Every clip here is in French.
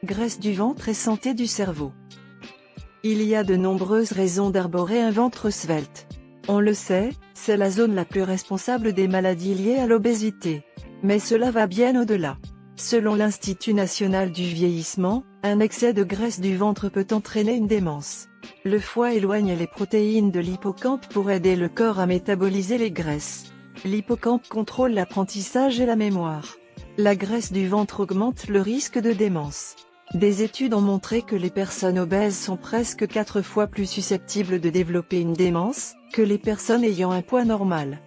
graisse du ventre et santé du cerveau. Il y a de nombreuses raisons d'arborer un ventre svelte. On le sait, c'est la zone la plus responsable des maladies liées à l'obésité. Mais cela va bien au-delà. Selon l'Institut national du vieillissement, un excès de graisse du ventre peut entraîner une démence. Le foie éloigne les protéines de l'hippocampe pour aider le corps à métaboliser les graisses. L'hippocampe contrôle l'apprentissage et la mémoire. La graisse du ventre augmente le risque de démence. Des études ont montré que les personnes obèses sont presque 4 fois plus susceptibles de développer une démence que les personnes ayant un poids normal.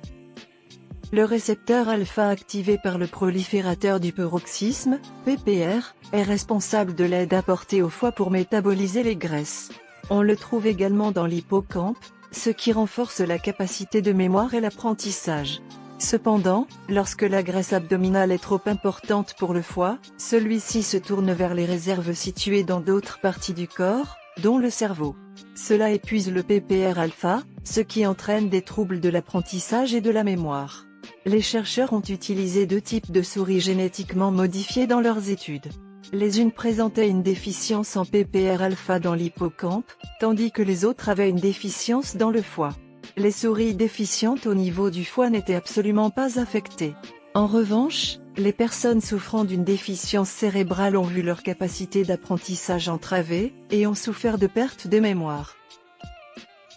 Le récepteur alpha activé par le proliférateur du peroxysme, PPR, est responsable de l'aide apportée au foie pour métaboliser les graisses. On le trouve également dans l'hippocampe, ce qui renforce la capacité de mémoire et l'apprentissage. Cependant, lorsque la graisse abdominale est trop importante pour le foie, celui-ci se tourne vers les réserves situées dans d'autres parties du corps, dont le cerveau. Cela épuise le PPR alpha, ce qui entraîne des troubles de l'apprentissage et de la mémoire. Les chercheurs ont utilisé 2 types de souris génétiquement modifiées dans leurs études. Les unes présentaient une déficience en PPR alpha dans l'hippocampe, tandis que les autres avaient une déficience dans le foie. Les souris déficientes au niveau du foie n'étaient absolument pas affectées. En revanche, les personnes souffrant d'une déficience cérébrale ont vu leur capacité d'apprentissage entravée, et ont souffert de perte de mémoire.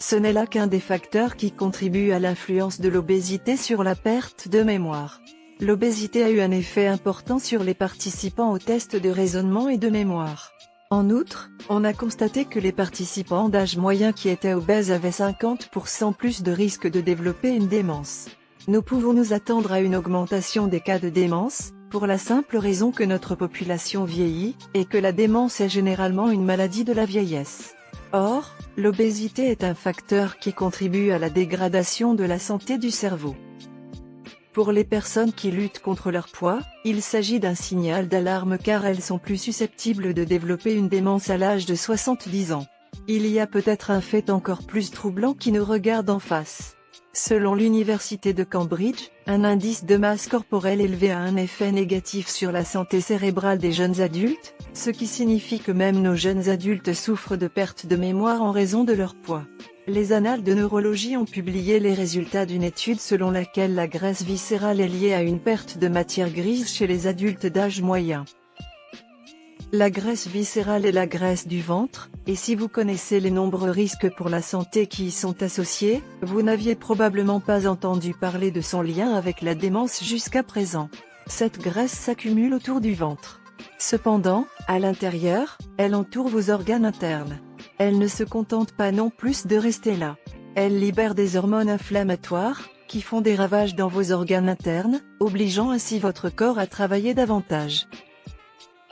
Ce n'est là qu'un des facteurs qui contribuent à l'influence de l'obésité sur la perte de mémoire. L'obésité a eu un effet important sur les participants aux tests de raisonnement et de mémoire. En outre, on a constaté que les participants d'âge moyen qui étaient obèses avaient 50% plus de risque de développer une démence. Nous pouvons nous attendre à une augmentation des cas de démence, pour la simple raison que notre population vieillit, et que la démence est généralement une maladie de la vieillesse. Or, l'obésité est un facteur qui contribue à la dégradation de la santé du cerveau. Pour les personnes qui luttent contre leur poids, il s'agit d'un signal d'alarme car elles sont plus susceptibles de développer une démence à l'âge de 70 ans. Il y a peut-être un fait encore plus troublant qui nous regarde en face. Selon l'Université de Cambridge, un indice de masse corporelle élevé a un effet négatif sur la santé cérébrale des jeunes adultes, ce qui signifie que même nos jeunes adultes souffrent de perte de mémoire en raison de leur poids. Les annales de neurologie ont publié les résultats d'une étude selon laquelle la graisse viscérale est liée à une perte de matière grise chez les adultes d'âge moyen. La graisse viscérale est la graisse du ventre, et si vous connaissez les nombreux risques pour la santé qui y sont associés, vous n'aviez probablement pas entendu parler de son lien avec la démence jusqu'à présent. Cette graisse s'accumule autour du ventre. Cependant, à l'intérieur, elle entoure vos organes internes. Elle ne se contente pas non plus de rester là. Elle libère des hormones inflammatoires, qui font des ravages dans vos organes internes, obligeant ainsi votre corps à travailler davantage.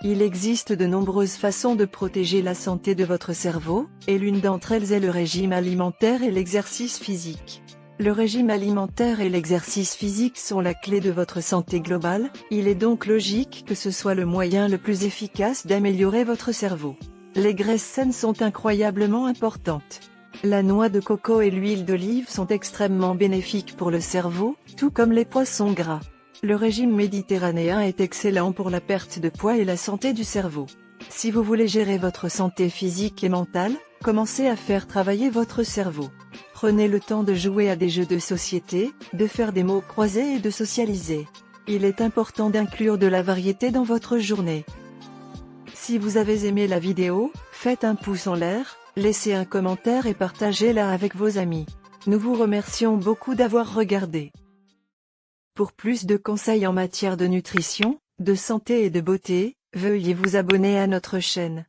Il existe de nombreuses façons de protéger la santé de votre cerveau, et l'une d'entre elles est le régime alimentaire et l'exercice physique. Le régime alimentaire et l'exercice physique sont la clé de votre santé globale, il est donc logique que ce soit le moyen le plus efficace d'améliorer votre cerveau. Les graisses saines sont incroyablement importantes. La noix de coco et l'huile d'olive sont extrêmement bénéfiques pour le cerveau, tout comme les poissons gras. Le régime méditerranéen est excellent pour la perte de poids et la santé du cerveau. Si vous voulez gérer votre santé physique et mentale, commencez à faire travailler votre cerveau. Prenez le temps de jouer à des jeux de société, de faire des mots croisés et de socialiser. Il est important d'inclure de la variété dans votre journée. Si vous avez aimé la vidéo, faites un pouce en l'air, laissez un commentaire et partagez-la avec vos amis. Nous vous remercions beaucoup d'avoir regardé. Pour plus de conseils en matière de nutrition, de santé et de beauté, veuillez vous abonner à notre chaîne.